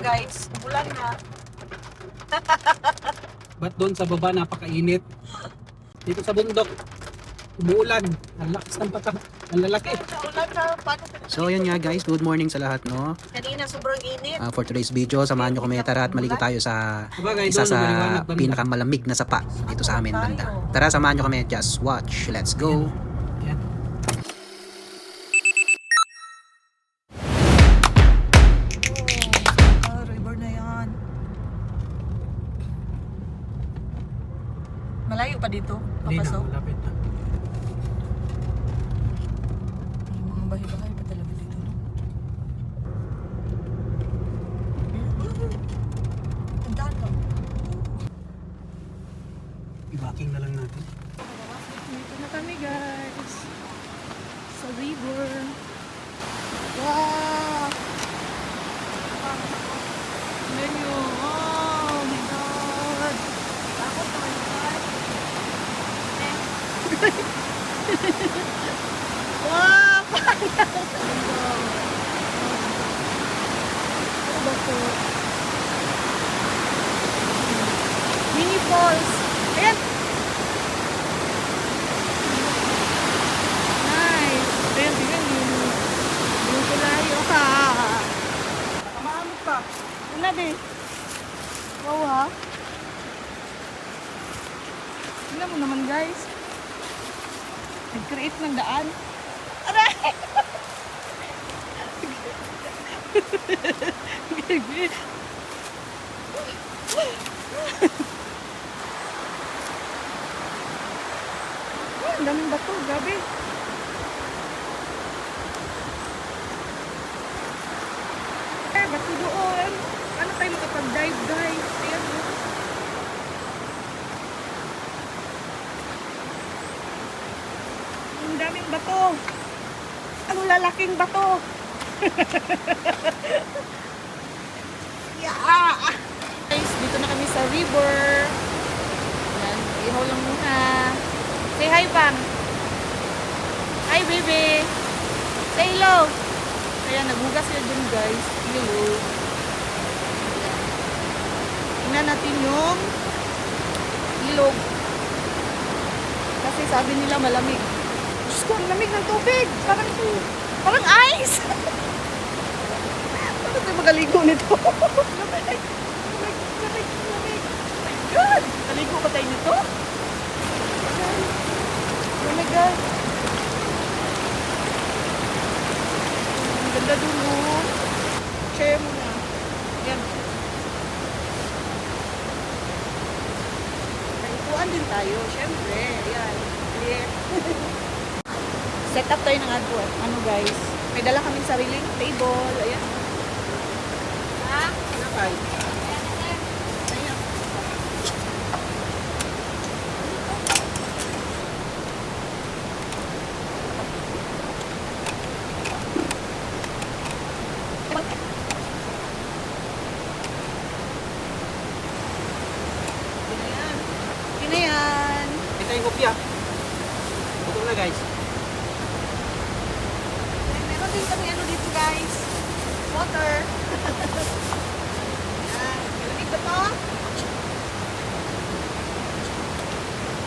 guys. Ulan na. Ba't doon sa baba napakainit? Dito sa bundok, umuulan. Ang lakas ng pata. Ang lalaki. Ulan na. Paano? So yun nga guys, good morning sa lahat, no? Kanina sobrang init. For today's video, samahan nyo kami, tara at maligo tayo sa Sabagay, isa doon, sa maliwanag banda. pinakamalamig na sapa dito sa amin banda. Tara, samahan nyo kami, just watch. Let's go! Yan. River na yan. Malayo pa dito? Hindi na, Papasok? malapit na. May mga bahay-bahay pa talaga dito. No? Ang dami. Ibaking na lang natin. Dito na kami guys. Sa river. Wow! Tignan nyo. Oh my God! Takot naman guys. Wow! Ano ba ito? Mini falls. Ayan! Nice! Ayan, tingnan nyo. Yung kulayo ka. Mahamot pa. Wala din. Wow ha? Tingnan mo naman guys. Nag-create ng daan. Aray! Ang daming bato, grabe. Bato doon. Ano tayo makapag-dive guys? Ayan o. Ang daming bato. Ang lalaking bato. Yeah! Guys, dito na kami sa river. Yan, ihaw lang muna. Say hi, Pang. Hi, baby. Say hello. Kaya naghugas sila dun, guys. Hello. Ayan. Tingnan natin yung ilog. Kasi sabi nila malamig. Diyos ko, ang lamig ng tubig. Parang ice. Bakit tayo magaligo nito? Lamig. Oh my God. Naligo ba tayo nito? Oh my God. Ang ganda dulo. Share mo na. Ayan. Naipuan din tayo, syempre. Ayan. Yeah. Set up tayo ng ano guys. May dala kaming sariling table. Ayan. Ha? Ano tayo? Ayan. Yun na yan. Ito yung kopya. Ito na guys. Meron din kami ano dito guys. Water. Yan. Malamig ba to?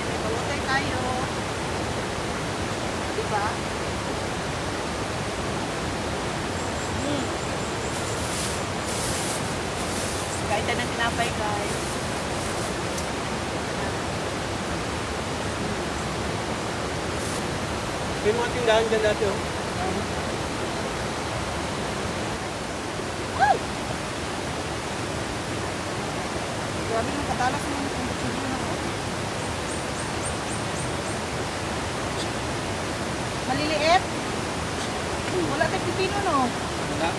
May water tayo. Diba? Kahit na ng tinapay guys. May mga tindahan dyan dati oh. Grabe ng katalas ng kumbutsilyo na ako. Maliliit? Wala tayong pipino, no? Wala.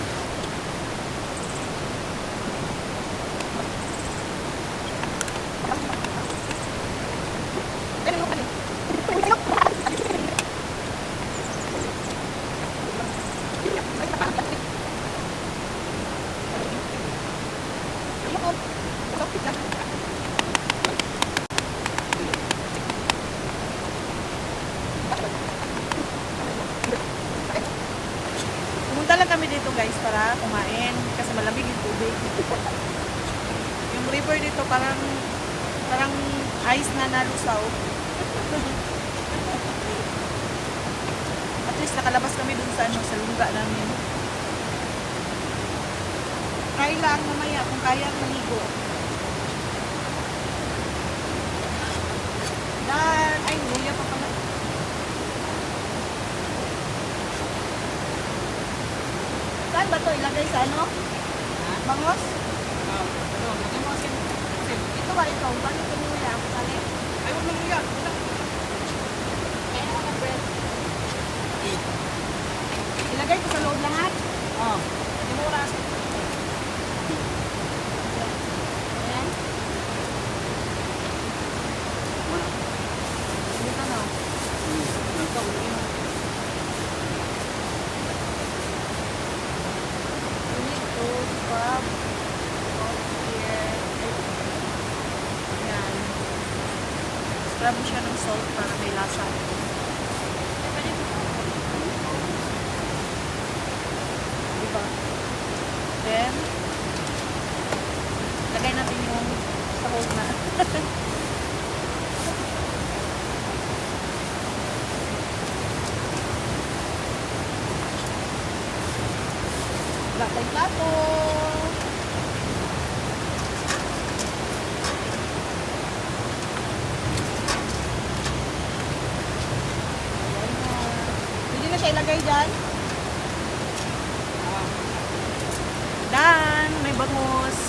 Punta lang kami dito guys para kumain kasi malamig yung tubig. Yung river dito parang ice na nalusaw. At least nakalabas kami dun sa sa lungga namin. Try lang mamaya kung kaya maligo. Dan, ay luya pa pala. Saan ba to ilagay sa ano? Bangos? Ito ba ito? Bakit ito luya? Sali? Ay, huwag na luya. Kaya ako ng bread. Ilagay ko sa loob lahat? Ah, Dimuras. Ayan. Dito na. You need to scrub all here. Ayan. Scrub mo siya ng salt para may lasa. Diba? Then, lagay natin yung sahog na. Wala tayong plato. Ayan na. Pwede na siya ilagay dyan. Dan, may bangus.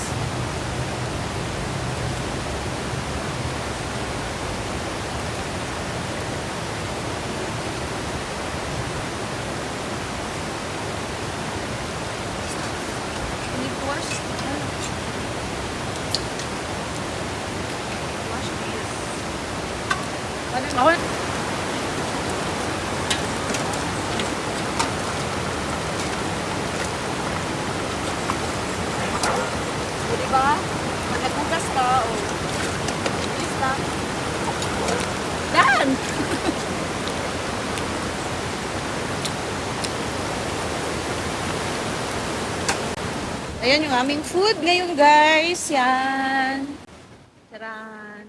Any course? Wash this. Ako? O, diba? Pag nagbugas ka, o. Bilis lang. Dan! Ayan yung aming food ngayon, guys. Yan. Taran.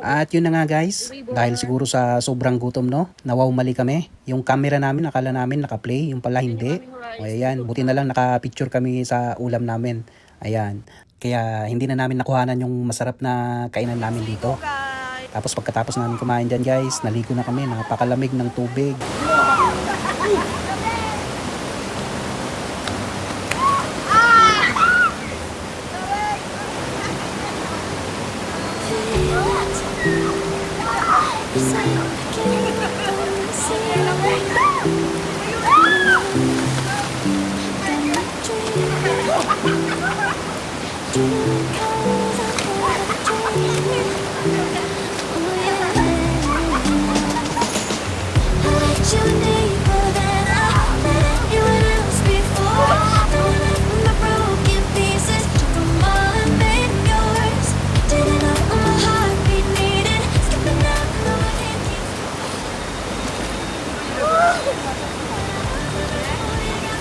At yun na nga guys, dahil siguro sa sobrang gutom no, nawawmali kami. Yung camera namin, akala namin naka-play, yung pala hindi. O ayan, buti na lang naka-picture kami sa ulam namin. Ayan, kaya hindi na namin nakuhanan yung masarap na kainan namin dito. guys. Tapos pagkatapos namin kumain dyan guys, naligo na kami, napakalamig ng tubig.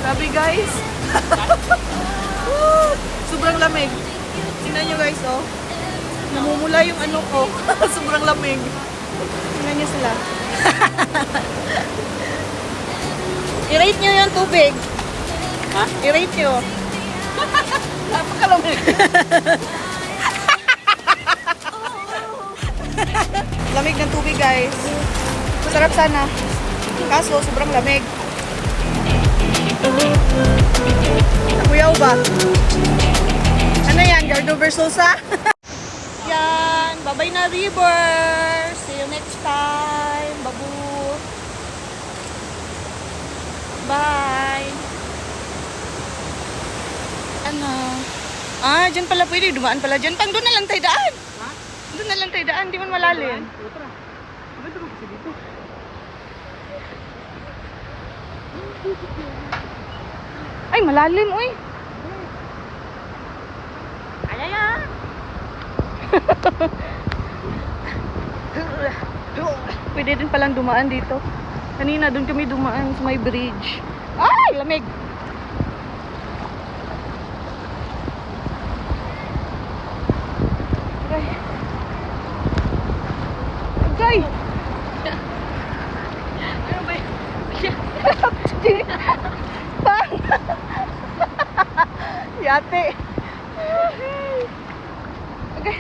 Grabe guys. Woo! Sobrang lamig. Tingnan nyo guys, oh. Namumula yung ano ko. Sobrang lamig. Tingnan nyo sila. I-rate nyo yung tubig. Ha? I-rate nyo. Napakalamig. Lamig ng tubig guys. Masarap sana. Kaso sobrang lamig. Kuyaw ba? Ano yan? Gardo Versosa? Yan. Bye-bye na river. See you next time. Babu. Bye. Ano? Ah, dyan pala pwede. Dumaan pala dyan. Pang doon na lang tayo daan. ha? Doon na lang tayo daan. Di man malalim. Tara. Maganda rin kasi dito. Ay, malalim, uy. Ay, ay, Pwede din palang dumaan dito. Kanina doon kami dumaan sa may bridge. Ay, lamig. Agay. Agay. Ano ba yun? Pang. Yate. Agay.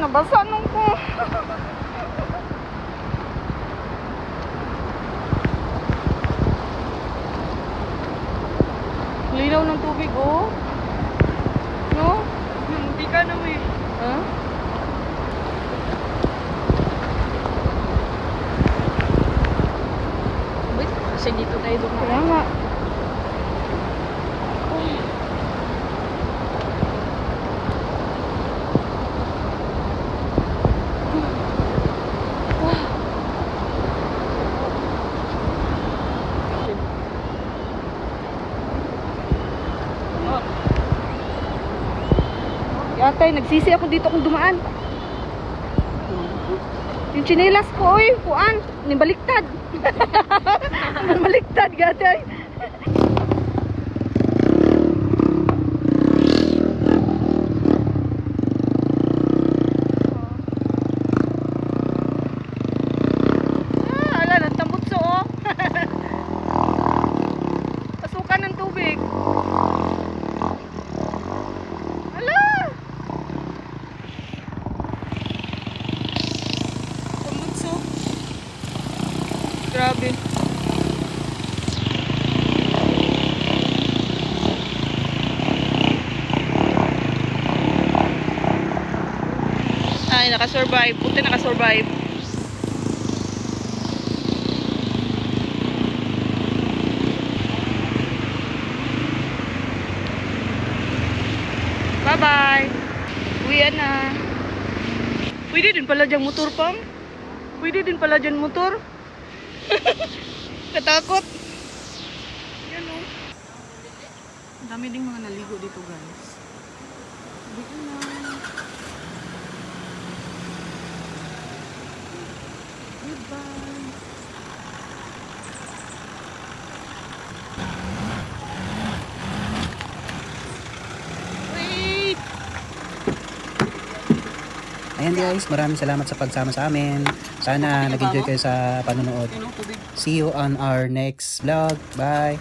Nabasa nung ko. Linaw ng tubig, oh. No? Hindi ka na eh. Ha? Wait, kasi dito tayo dumaan. Kaya nga. Yatay, nagsisi ako dito kung dumaan. Yung tsinelas ko, oy, kuan, nibaliktad. Nibaliktad, gatay. Ala, nagtambutso, oh. Pasukan ng tubig. Ala! Tambutso. Grabe. Ay, nakasurvive. Buti nakasurvive. Bye-bye. Uwian na. Pwede din pala dyan motor, Pam. Pwede din pala dyan motor. Katakot. Yan, oh. Ang dami ding mga naligo dito, guys. Dito na. Goodbye. Wait! Ayan guys, maraming salamat sa pagsama sa amin. Sana nag-enjoy kayo sa panonood. Yan, oh, tubig. See you on our next vlog. Bye!